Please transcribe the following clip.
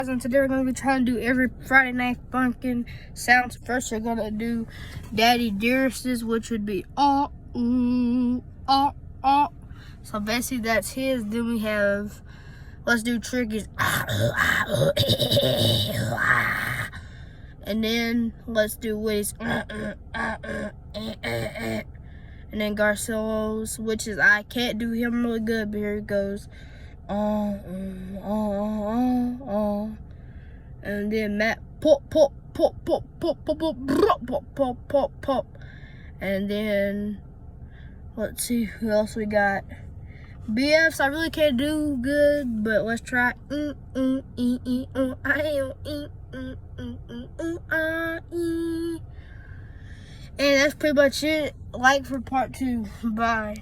And today we're going to be trying to do every Friday Night Funkin' sounds. First, we're going to do Daddy Dearest's, which would be oh, ooh, oh, oh. So basically that's his. Then we have, let's do Tricky's. And then let's do Woody's. And then Garcelo's, which is, I can't do him really good, but here it goes. And then Matt pop pop pop pop pop pop pop pop pop pop pop. And then let's see who else we got. BFs I really can't do good, but let's try. And that's pretty much it. Like for part 2. Bye.